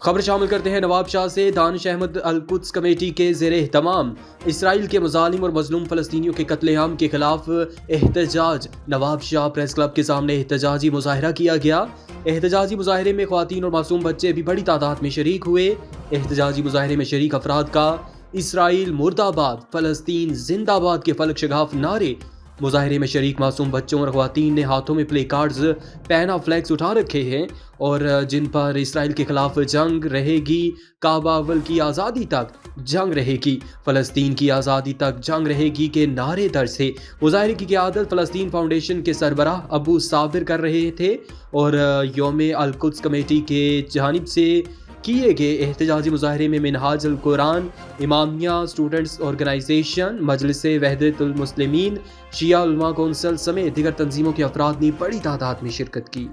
خبر شامل کرتے ہیں نواب شاہ سے۔ دانش احمد القدس کمیٹی کے زیر اہتمام اسرائیل کے مظالم اور مظلوم فلسطینیوں کے قتل عام کے خلاف احتجاج۔ نواب شاہ پریس کلب کے سامنے احتجاجی مظاہرہ کیا گیا۔ احتجاجی مظاہرے میں خواتین اور معصوم بچے بھی بڑی تعداد میں شریک ہوئے۔ احتجاجی مظاہرے میں شریک افراد کا اسرائیل مرد آباد، فلسطین زندہ باد کے فلک شگاف نعرے۔ مظاہرے میں شریک معصوم بچوں اور خواتین نے ہاتھوں میں پلے کارڈز، پینا فلیکس اٹھا رکھے ہیں اور جن پر اسرائیل کے خلاف جنگ رہے گی، کعبہ اول کی آزادی تک جنگ رہے گی، فلسطین کی آزادی تک جنگ رہے گی کے نعرے درج تھے۔ مظاہرے کی قیادت فلسطین فاؤنڈیشن کے سربراہ ابو صابر کر رہے تھے اور یوم القدس کمیٹی کے جانب سے کیے گئے احتجاجی مظاہرے میں منہاج القرآن، امامیہ اسٹوڈنٹس آرگنائزیشن، مجلس وحدت المسلمین، شیعہ علماء کونسل سمیت دیگر تنظیموں کے افراد نے بڑی تعداد میں شرکت کی۔